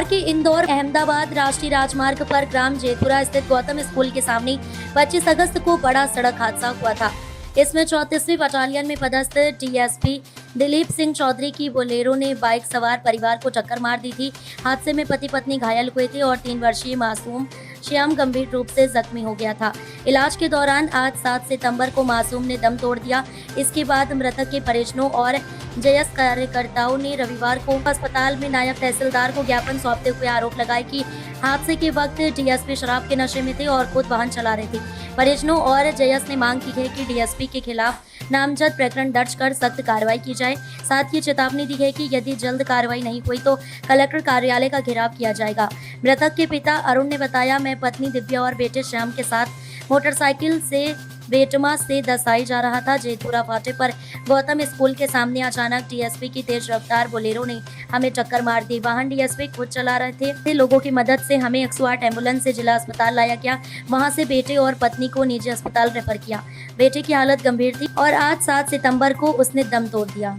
बिहार के इंदौर अहमदाबाद राष्ट्रीय राजमार्ग पर ग्राम जेतपुरा स्थित गौतम स्कूल के सामने 25 अगस्त को बड़ा सड़क हादसा हुआ था। इसमें 34वीं बटालियन में पदस्थ डीएसपी दिलीप सिंह चौधरी की बोलेरो ने बाइक सवार परिवार को टक्कर मार दी थी। हादसे में पति पत्नी घायल हुए थे और 3 वर्षीय मासूम श्याम गंभीर रूप से जख्मी हो गया था। इलाज के दौरान आज 7 सितंबर को मासूम ने दम तोड़ दिया। इसके बाद मृतक के परिजनों और जयस कार्यकर्ताओं ने रविवार को अस्पताल में नायब तहसीलदार को ज्ञापन सौंपते हुए आरोप लगाए कि हादसे के वक्त डीएसपी शराब के नशे में थे और खुद वाहन चला रहे थे। परिजनों और जयस ने मांग की है कि डीएसपी के खिलाफ नामजद प्रकरण दर्ज कर सख्त कार्रवाई की जाए। साथ ही चेतावनी दी है कि यदि जल्द कार्रवाई नहीं हुई तो कलेक्टर कार्यालय का घेराव किया जाएगा। मृतक के पिता अरुण ने बताया, मैं पत्नी दिव्या और बेटे श्याम के साथ मोटरसाइकिल से बेटमा से दसाई जा रहा था। जेतपुरा फाटे पर गौतम स्कूल के सामने अचानक डीएसपी की तेज रफ्तार बोलेरो ने हमें टक्कर मार दी। वाहन डीएसपी खुद चला रहे थे। लोगों की मदद से हमें 108 एम्बुलेंस से जिला अस्पताल लाया गया। वहां से बेटे और पत्नी को निजी अस्पताल रेफर किया। बेटे की हालत गंभीर थी और आज 7 सितंबर को उसने दम तोड़ दिया।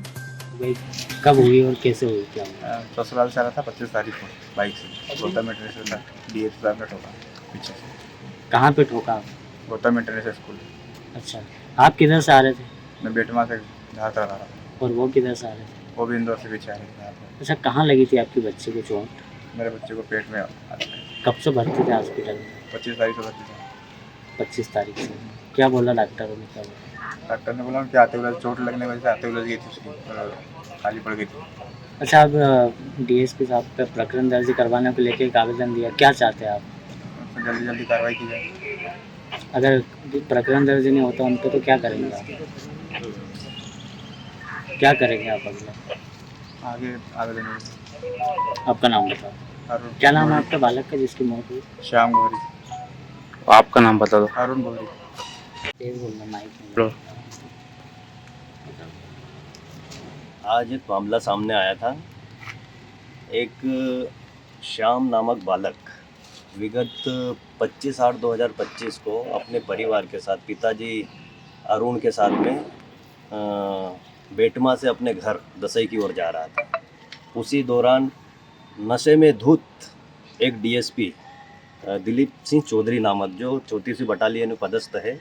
कब हुई और कैसे हुई? क्या ससुराल से आ रहा था 25 तारीख को बाइक से। गौतम इंटरनेशनल डीएस साहब ने ठोका पीछे से। कहाँ पे ठोका? Gautam international school. अच्छा, आप किधर से आ रहे थे? मैं बेटमा से धार कर रहा था। और वो किधर से आ रहे थे? वो भी इंदौर से पीछे आ रहे थे यहाँ पे। अच्छा, कहाँ लगी थी आपकी बच्ची को चोट? मेरे बच्चे को पेट में कब से भर्ती थे हॉस्पिटल में? 25 तारीख से भर्ती था। 25 तारीख से। क्या बोला डॉक्टरों ने? क्या बोला? डॉक्टर ने बोला कि आते हुए चोट लगने की वजह से आते हुए गई थी उसकी, खाली पड़ गई थी। अच्छा, अब डीएसपी साहब पे प्रकरण दर्ज करवाने को लेकर एक आवेदन दिया, क्या चाहते हैं आप? तो जल्दी जल्दी कार्रवाई की जाए। अगर प्रकरण दर्ज नहीं होता उन पर तो क्या करेंगे आप? क्या करेंगे आप अगला? आगे आवेदन। आपका नाम बताओ। क्या नाम है आपका बालक का जिसकी मौत हुई? श्याम गौरी। आपका नाम बता दो। अरुण गौरी। तेज बोलना, माइक में। आज एक मामला सामने आया था। एक श्याम नामक बालक विगत 25/8/2025 को अपने परिवार के साथ पिताजी अरुण के साथ में बेटमा से अपने घर दसई की ओर जा रहा था। उसी दौरान नशे में धुत एक डीएसपी दिलीप सिंह चौधरी नामक जो 34वीं बटालियन में पदस्थ है,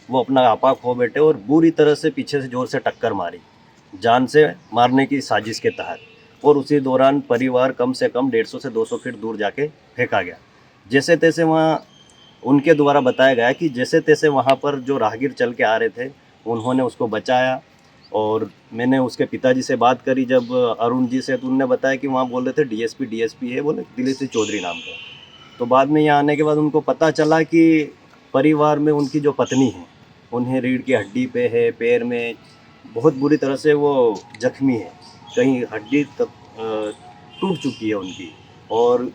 वो अपना आपा खो बैठे और बुरी तरह से पीछे से ज़ोर से टक्कर मारी, जान से मारने की साजिश के तहत। और उसी दौरान परिवार कम से कम 150 से 200 फीट दूर जाके फेंका गया। जैसे तैसे वहाँ उनके द्वारा बताया गया कि जैसे तैसे वहाँ पर जो राहगीर चल के आ रहे थे उन्होंने उसको बचाया। और मैंने उसके पिताजी से बात करी जब अरुण जी से, तो उन्होंने बताया कि वहाँ बोल रहे थे डीएसपी है, बोले दिलीप सिंह चौधरी नाम का। तो बाद में यहाँ आने के बाद उनको पता चला कि परिवार में उनकी जो पत्नी है उन्हें रीढ़ की हड्डी पे है, पैर में बहुत बुरी तरह से वो जख्मी है, कहीं हड्डी टूट चुकी है उनकी। और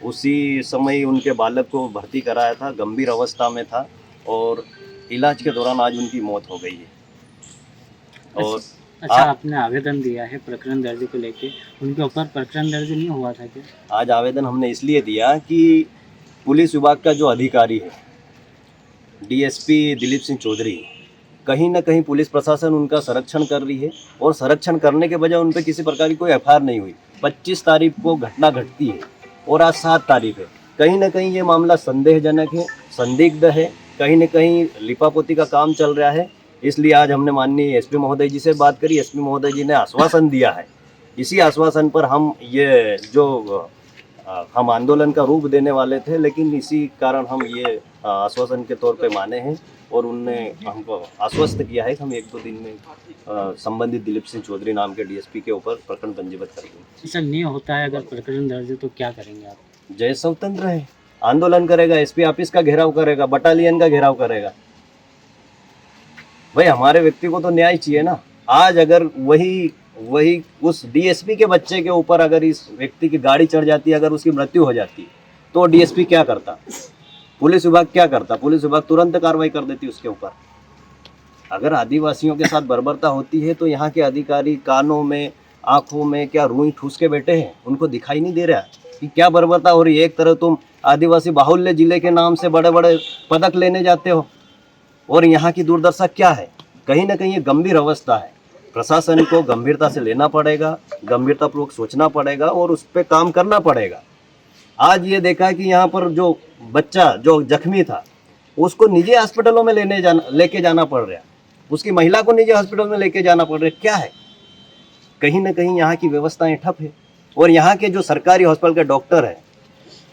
उसी समय उनके बालक को भर्ती कराया था, गंभीर अवस्था में था और इलाज के दौरान आज उनकी मौत हो गई है। और अच्छा, आपने आवेदन दिया है प्रकरण दर्ज को लेके, उनके ऊपर प्रकरण दर्ज नहीं हुआ था क्या? आज आवेदन हमने इसलिए दिया कि पुलिस विभाग का जो अधिकारी है डीएसपी दिलीप सिंह चौधरी, कहीं ना कहीं पुलिस प्रशासन उनका संरक्षण कर रही है और संरक्षण करने के बजाय उन पर किसी प्रकार की कोई एफआईआर नहीं हुई। 25 तारीख को घटना घटती है और आज 7 तारीख है। कहीं ना कहीं ये मामला संदेहजनक है, संदिग्ध है, कहीं ना कहीं लिपापोती का काम चल रहा है। इसलिए आज हमने माननीय एसपी महोदय जी से बात करी। एसपी महोदय जी ने आश्वासन दिया है। इसी आश्वासन पर हम ये जो हम आंदोलन का रूप देने वाले थे, लेकिन इसी कारण हम ये आश्वासन के तौर पे माने हैं और उनने हमको आश्वस्त किया है कि हम 1-2 दिन में संबंधित दिलीप सिंह चौधरी नाम के डीएसपी के ऊपर प्रकरण पंजीबद्ध करेंगे। ऐसा नहीं होता है अगर प्रकरण दर्ज तो क्या करेंगे आप? जय स्वतंत्र है, आंदोलन करेगा, एसपी ऑफिस का घेराव करेगा, बटालियन का घेराव करेगा। भाई हमारे व्यक्ति को तो न्याय चाहिए ना। आज अगर वही उस डीएसपी के बच्चे के ऊपर अगर इस व्यक्ति की गाड़ी चढ़ जाती है, अगर उसकी मृत्यु हो जाती तो डीएसपी क्या करता? पुलिस विभाग क्या करता? पुलिस विभाग तुरंत कार्रवाई कर देती उसके ऊपर। अगर आदिवासियों के साथ बर्बरता होती है तो यहाँ के अधिकारी कानों में, आंखों में क्या रुई ठूस के बैठे हैं? उनको दिखाई नहीं दे रहा कि क्या बर्बरता हो रही है। एक तरह तुम आदिवासी बाहुल्य जिले के नाम से बड़े बड़े पदक लेने जाते हो और यहाँ की दुर्दशा क्या है? कहीं ना कहीं ये गंभीर अवस्था है। प्रशासन को गंभीरता से लेना पड़ेगा, गंभीरतापूर्वक सोचना पड़ेगा और उस पर काम करना पड़ेगा। आज ये देखा कि यहाँ पर जो बच्चा जो जख्मी था उसको निजी हॉस्पिटलों में लेके जाना पड़ रहा है, उसकी महिला को निजी हॉस्पिटल में लेके जाना पड़ रहा है। क्या है, कहीं ना कहीं यहाँ की व्यवस्थाएं ठप है। और यहाँ के जो सरकारी हॉस्पिटल के डॉक्टर है,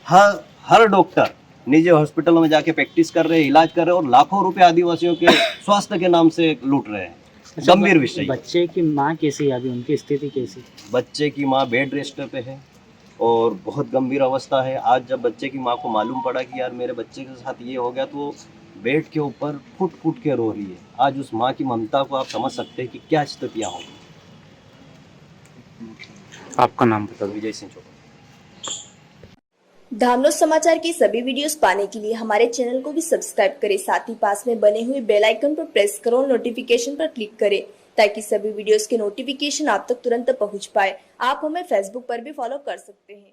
हर डॉक्टर निजी हॉस्पिटलों में जाके प्रैक्टिस कर रहे हैं, इलाज कर रहे हैं और लाखों रुपए आदिवासियों के स्वास्थ्य के नाम से लूट रहे हैं। गंभीर विषय। बच्चे की माँ कैसी है अभी, उनकी स्थिति कैसी? बच्चे की माँ बेड रेस्ट पे है और बहुत गंभीर अवस्था है। आज जब बच्चे की माँ को मालूम पड़ा कि यार मेरे बच्चे के साथ ये हो गया, तो बेड के ऊपर फुट फुट के रो रही है। आज उस माँ की ममता को आप समझ सकते हैं कि क्या स्थितियाँ होंगी। आपका नाम बता दो। विजय सिंह चौधरी। धामनोद समाचार की सभी वीडियोस पाने के लिए हमारे चैनल को भी सब्सक्राइब करें, साथ ही पास में बने हुए बेल आइकन पर प्रेस करो और नोटिफिकेशन पर क्लिक करें ताकि सभी वीडियोस के नोटिफिकेशन आप तक तुरंत पहुंच पाए। आप हमें फेसबुक पर भी फॉलो कर सकते हैं।